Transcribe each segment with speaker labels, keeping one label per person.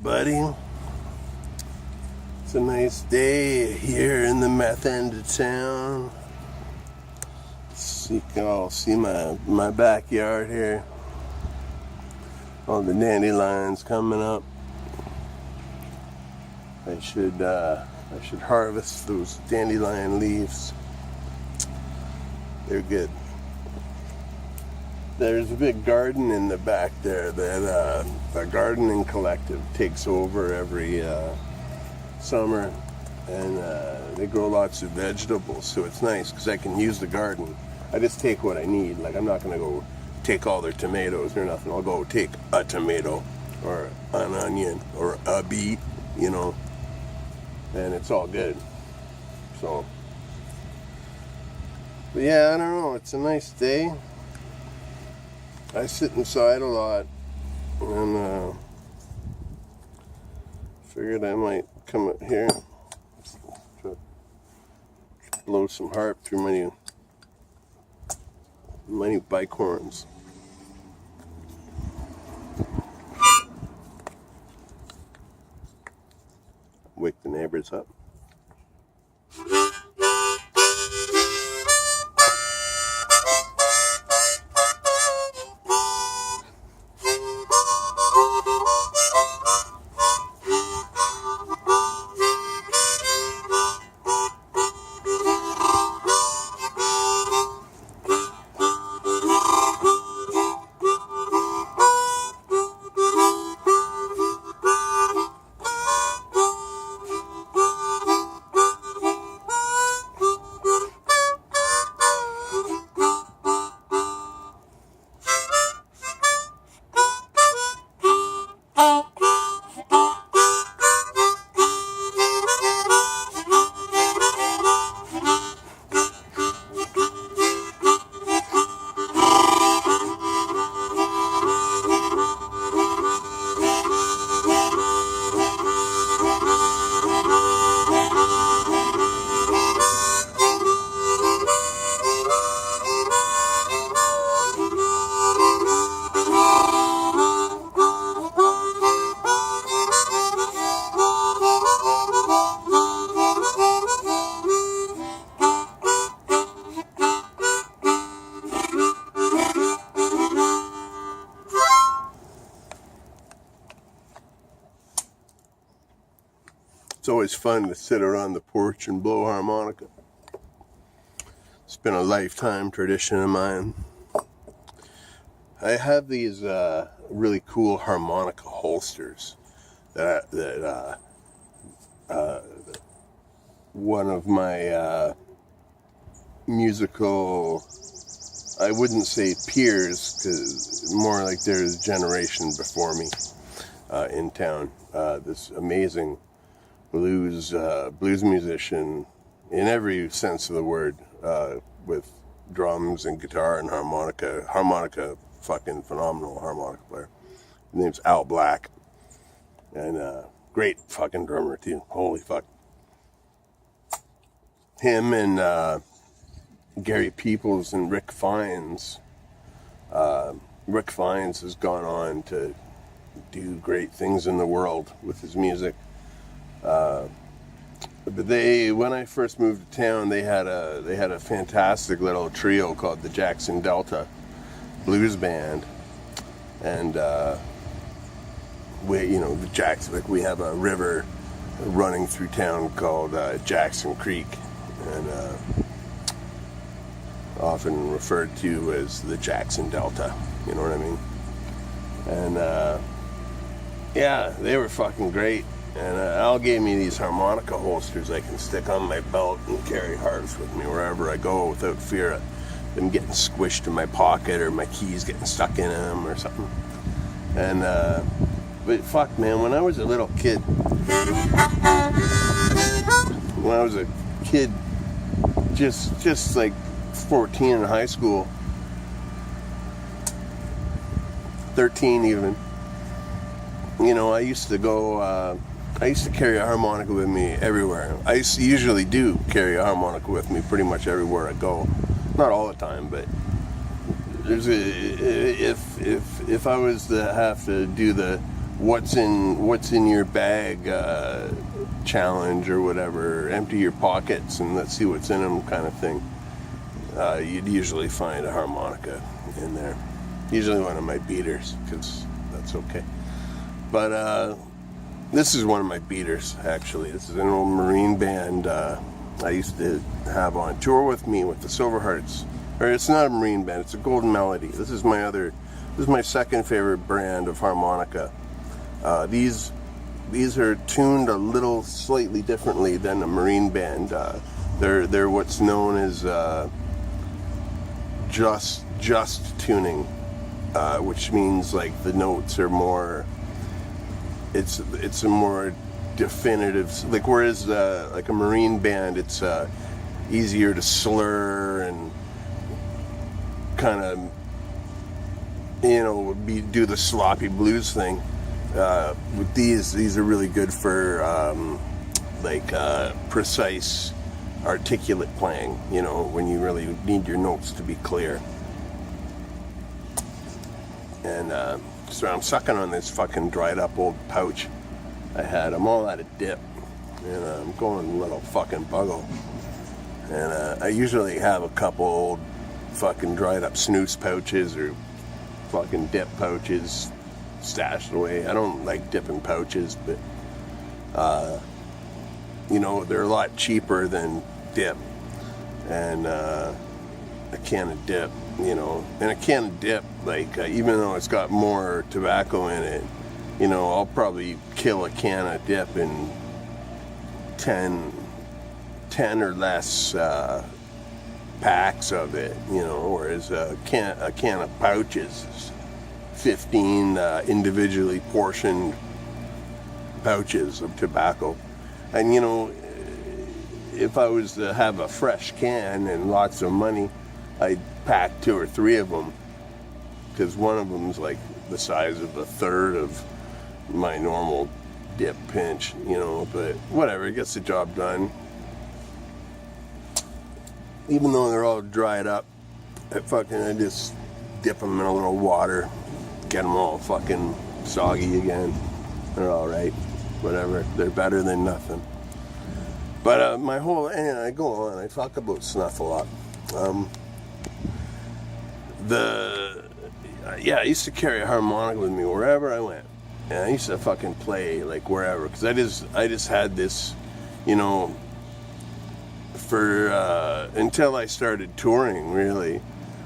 Speaker 1: Buddy, it's a nice day here in the meth end of town. You can all see my backyard here. All the dandelions coming up. I should harvest those dandelion leaves. They're good. There's a big garden in the back there that a gardening collective takes over every summer, and they grow lots of vegetables, so it's nice because I can use the garden. I just take what I need. Like, I'm not going to go take all their tomatoes or nothing. I'll go take a tomato or an onion or a beet, and it's all good. So, but yeah, I don't know. It's a nice day. I sit inside a lot, and figured I might come up here to blow some harp through my new bike horns. Wake the neighbors up. It's always fun to sit around the porch and blow harmonica. It's been a lifetime tradition of mine. I have these really cool harmonica holsters that one of my musical, I wouldn't say peers, because more like there's a generation before me in town. This amazing blues musician in every sense of the word, with drums and guitar and harmonica, fucking phenomenal harmonica player. His name's Al Black, and great fucking drummer too. Holy fuck. Him and Gary Peoples and Rick Fiennes. Rick Fiennes has gone on to do great things in the world with his music. But when I first moved to town, they had a fantastic little trio called the Jackson Delta Blues Band, and we have a river running through town called Jackson Creek, and often referred to as the Jackson Delta. You know what I mean? And yeah, they were fucking great. And Al gave me these harmonica holsters I can stick on my belt and carry harps with me wherever I go without fear of them getting squished in my pocket or my keys getting stuck in them or something. And but fuck, man, when I was a little kid, just like 14 in high school, 13 even, I used to carry a harmonica with me everywhere. I usually do carry a harmonica with me pretty much everywhere I go. Not all the time, but if I was to have to do the what's in your bag challenge or whatever. Empty your pockets and let's see what's in them kind of thing. You'd usually find a harmonica in there. Usually one of my beaters, because that's okay. But this is one of my beaters, actually. This is an old Marine band I used to have on tour with me with the Silver Hearts. Or it's not a Marine band, it's a Golden Melody. This is my second favorite brand of harmonica. These are tuned a little slightly differently than a Marine band. They're what's known as just tuning, which means like the notes are more. It's a more definitive. Like whereas like a Marine band, it's easier to slur and kind of do the sloppy blues thing. With these are really good for precise, articulate playing, when you really need your notes to be clear. And so I'm sucking on this fucking dried up old pouch I had. I'm all out of dip, and I'm going a little fucking buggle. And I usually have a couple old fucking dried up snooze pouches or fucking dip pouches stashed away. I don't like dipping pouches, but they're a lot cheaper than dip. And a can of dip, and a can of dip, even though it's got more tobacco in it, I'll probably kill a can of dip in 10 or less packs of it, whereas a can of pouches is 15 individually portioned pouches of tobacco. And if I was to have a fresh can and lots of money, I'd pack 2 or 3 of them, because one of them's like the size of a third of my normal dip pinch, but whatever, it gets the job done. Even though they're all dried up, I just dip them in a little water, get them all fucking soggy again. They're all right, whatever. They're better than nothing. But I go on. I talk about snuff a lot. I used to carry a harmonica with me wherever I went, and I used to fucking play like wherever, because I just had this, for until I started touring. Really,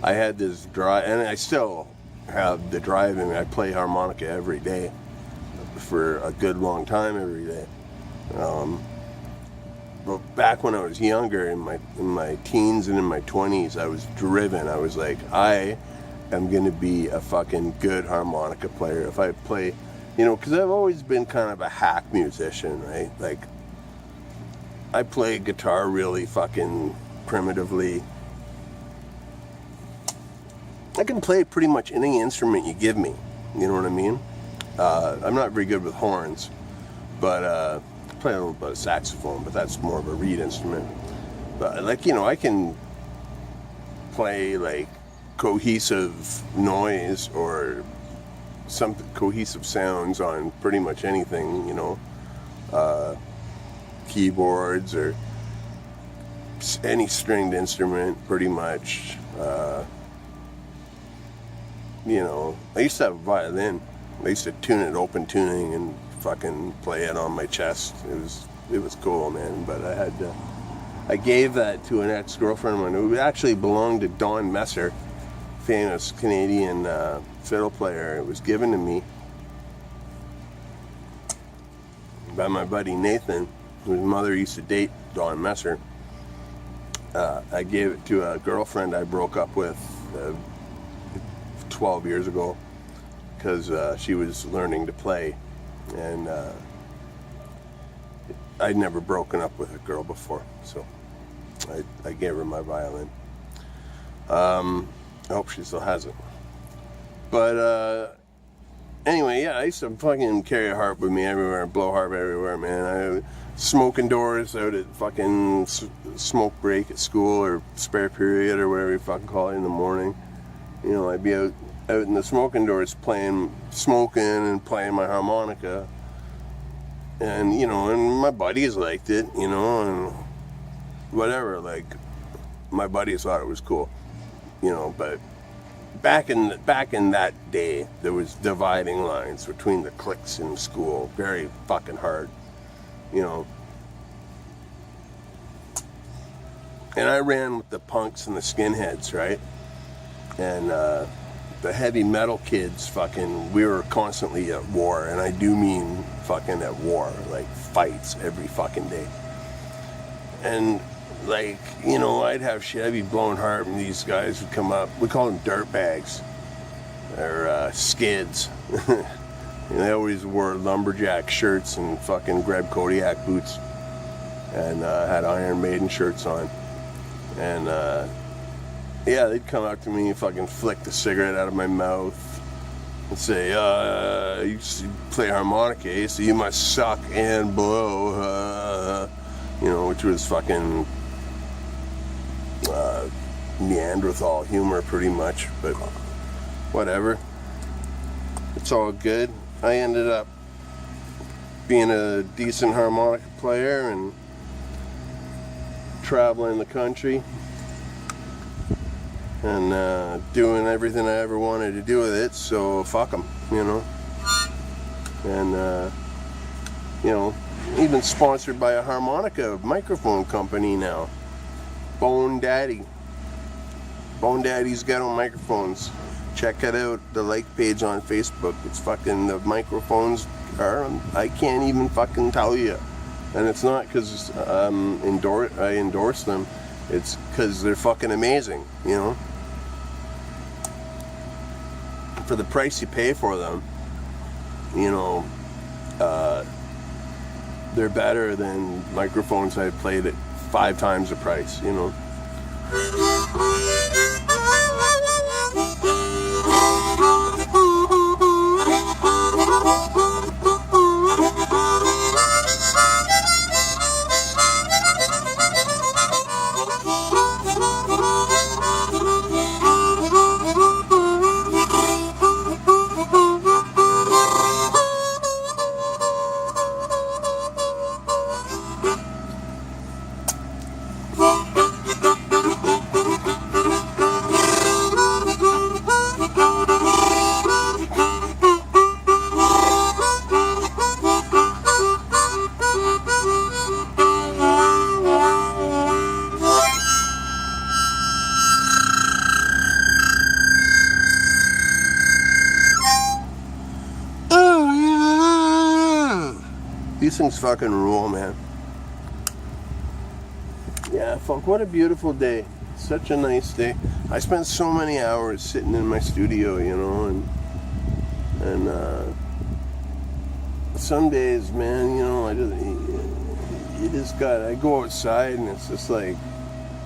Speaker 1: I had this drive, and I still have the drive in me. I play harmonica every day for a good long time every day. But back when I was younger, in my teens and in my 20s, I was driven. I was like, I am going to be a fucking good harmonica player. If I play, because I've always been kind of a hack musician, right? Like, I play guitar really fucking primitively. I can play pretty much any instrument you give me. You know what I mean? I'm not very good with horns, but I play a little bit of saxophone, but that's more of a reed instrument. But I can play like cohesive noise or some cohesive sounds on pretty much anything, keyboards or any stringed instrument, pretty much. I used to have a violin. I used to tune it open tuning and fucking play it on my chest. It was cool, man. But I gave that to an ex-girlfriend of mine who actually belonged to Don Messer, famous Canadian fiddle player. It was given to me by my buddy Nathan, whose mother used to date Don Messer. I gave it to a girlfriend I broke up with 12 years ago, because she was learning to play, and I'd never broken up with a girl before, so I gave her my violin. I hope she still has it. But anyway, I used to fucking carry a harp with me everywhere, blow harp everywhere, man. I smoke indoors out at fucking smoke break at school or spare period or whatever you fucking call it in the morning. I'd be out out in the smoking doors smoking and playing my harmonica. And, you know, and my buddies liked it, you know, and whatever, like, my buddies thought it was cool, you know, but back in that day, there was dividing lines between the cliques in school, very fucking hard, you know. And I ran with the punks and the skinheads, right? And the heavy metal kids, fucking, we were constantly at war, and I do mean fucking at war, like fights every fucking day. And like, you know, I'd have shit, I'd be blowing harp, and these guys would come up. We call them dirt bags, or skids. And they always wore lumberjack shirts and fucking Greb Kodiak boots, and had Iron Maiden shirts on. And yeah, they'd come up to me and fucking flick the cigarette out of my mouth and say, you play harmonica, eh? So you must suck and blow, you know, which was fucking Neanderthal humor pretty much, but whatever. It's all good. I ended up being a decent harmonica player and traveling the country and doing everything I ever wanted to do with it, so fuck them, you know. And you know, even sponsored by a harmonica microphone company now, Bone Daddy's Ghetto Microphones. Check it out, the like page on Facebook. It's fucking, the microphones are, I can't even fucking tell you. And it's not because I endorse them, it's because they're fucking amazing, you know. For the price you pay for them, you know, they're better than microphones I played at 5 times the price, you know. These things fucking rule, man. Yeah, fuck, what a beautiful day. Such a nice day. I spent so many hours sitting in my studio, you know, and some days, man, you know, I go outside and it's just like,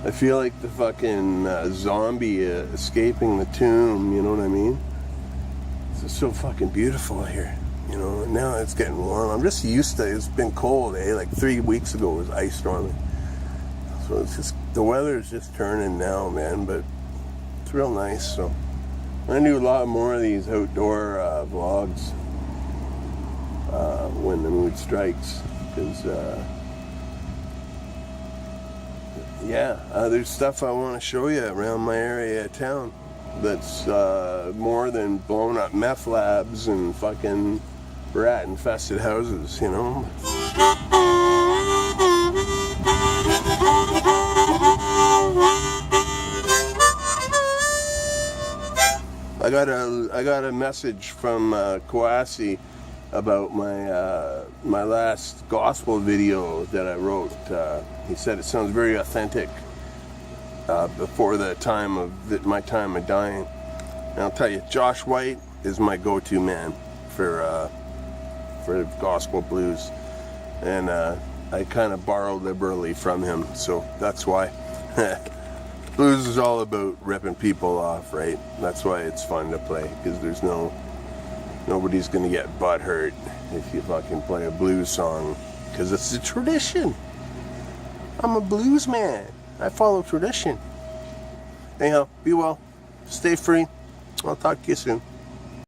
Speaker 1: I feel like the fucking zombie escaping the tomb, you know what I mean? It's just so fucking beautiful here. You know, now it's getting warm. I'm just used to it. It's been cold, eh? Like 3 weeks ago it was ice storming. So it's just, the weather is just turning now, man, but it's real nice. So I do a lot more of these outdoor vlogs when the mood strikes, because yeah, there's stuff I want to show you around my area of town that's more than blown up meth labs and fucking rat infested houses, you know. I got a message from Kawasi about my last gospel video that I wrote. He said it sounds very authentic before the time of my time of dying. And I'll tell you, Josh White is my go-to man for gospel blues, and I kind of borrow liberally from him, so that's why. Blues is all about ripping people off, right? That's why it's fun to play, because there's nobody's gonna get butthurt if you fucking play a blues song, because it's a tradition. I'm a blues man. I follow tradition. Anyhow, be well, stay free, I'll talk to you soon.